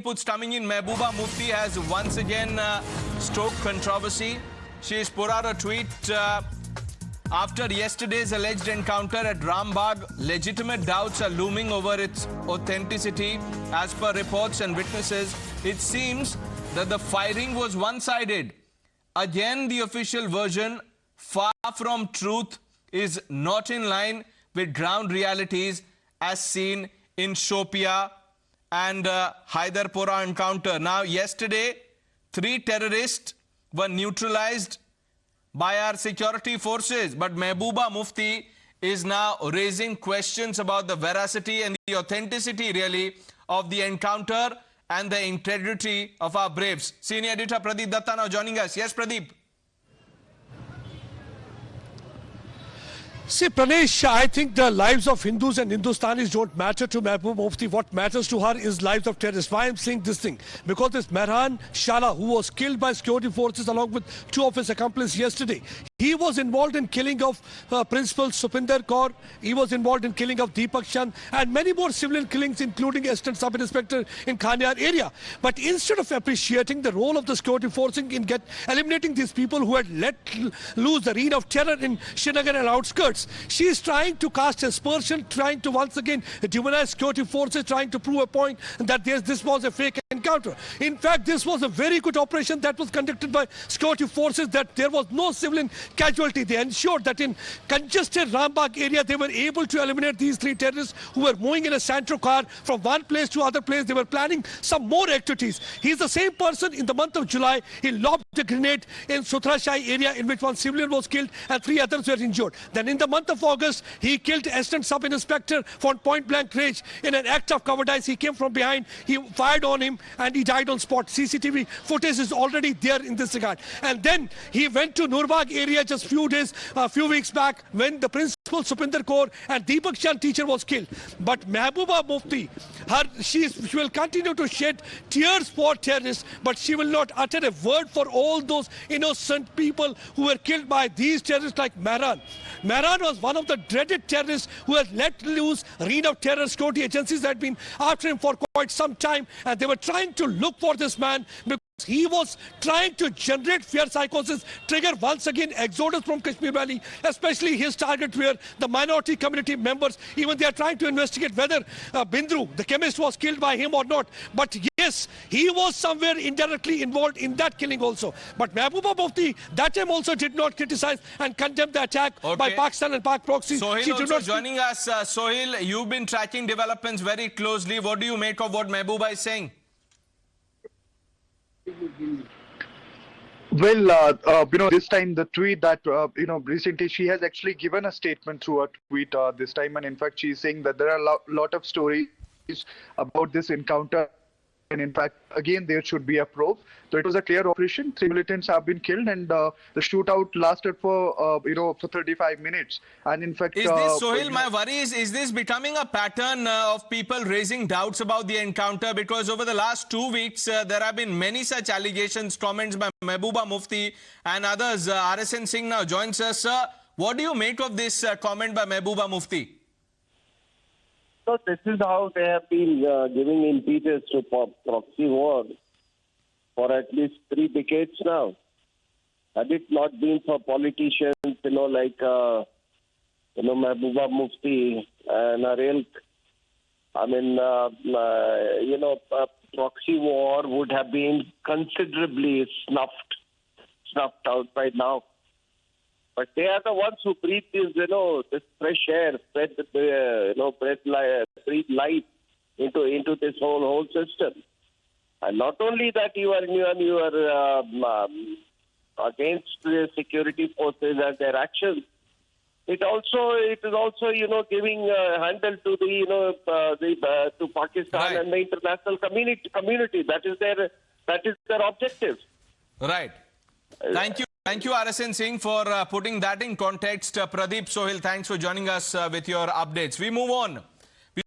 Inputs coming in. Mehbooba Mufti has once again stoked controversy. She has put out a tweet after yesterday's alleged encounter at Rambagh. Legitimate doubts are looming over its authenticity. As per reports and witnesses, it seems that the firing was one-sided. Again, the official version, far from truth, is not in line with ground realities as seen in Shopia and Haidarpura encounter. Now, yesterday, 3 terrorists were neutralized by our security forces. But Mehbooba Mufti is now raising questions about the veracity and the authenticity, really, of the encounter and the integrity of our braves. Senior editor Pradeep Datta now joining us. Yes, Pradeep. See, Pranesh, I think the lives of Hindus and Hindustanis don't matter to Mehbooba Mufti. What matters to her is lives of terrorists. Why I'm saying this thing? Because this Mehran Shala, who was killed by security forces along with 2 of his accomplices yesterday, he was involved in killing of Principal Supinder Kaur. He was involved in killing of Deepak Chand and many more civilian killings, including Assistant Sub-Inspector in Khanyar area. But instead of appreciating the role of the security forces in eliminating these people who had let loose the reign of terror in Srinagar and outskirts, she is trying to cast aspersion, trying to once again demonize security forces, trying to prove a point that this was a fake encounter. In fact, this was a very good operation that was conducted by security forces, that there was no civilian casualty. They ensured that in congested Rambagh area, they were able to eliminate these 3 terrorists who were moving in a Santro car from one place to other place. They were planning some more activities. He's the same person. In the month of July, he lobbed a grenade in Sutrashai area in which 1 civilian was killed and 3 others were injured. Then in the month of August, he killed Assistant Sub-Inspector for point-blank range in an act of cowardice. He came from behind, he fired on him and he died on spot. CCTV footage is already there in this regard. And then he went to Nurbagh area just few weeks back when the Principal Supinder Kaur and Deepak Chand teacher was killed. But Mehbooba Mufti, she will continue to shed tears for terrorists, but she will not utter a word for all those innocent people who were killed by these terrorists like Mehran. Mehran was one of the dreaded terrorists who had let loose reign of terror. Security agencies had been after him for quite some time, and they were trying to look for this man because he was trying to generate fear psychosis, trigger once again exodus from Kashmir Valley, especially his target were the minority community members. Even they are trying to investigate whether Bindru, the chemist, was killed by him or not. But yes, he was somewhere indirectly involved in that killing also. But Mehbooba Mufti that time also did not criticize and condemn the attack by Pakistan and Pak proxies. Sohail also joining us. Sohail, you've been tracking developments very closely. What do you make of what Mehbooba is saying? Well, this time the tweet that, recently she has actually given a statement through a tweet this time. And in fact, she is saying that there are a lot of stories about this encounter. And in fact, again, there should be a probe. So it was a clear operation. 3 militants have been killed, and the shootout lasted for 35 minutes. And in fact, is this, Sohail, my worry is this becoming a pattern of people raising doubts about the encounter? Because over the last 2 weeks, there have been many such allegations, comments by Mehbooba Mufti and others. RSN Singh now joins us. What do you make of this comment by Mehbooba Mufti? So this is how they have been giving impetus to proxy war for at least 3 decades now. Had it not been for politicians, like Mehbooba Mufti and Narelk, proxy war would have been considerably snuffed out by now. But they are the ones who breathe this, this fresh air, breathe life into this whole system. And not only that, you are against the security forces and their actions. It is also giving handle to to Pakistan, right, and the international community. That is their objective. Right. Thank you, RSN Singh, for putting that in context. Pradeep, Sohail, thanks for joining us with your updates. We move on.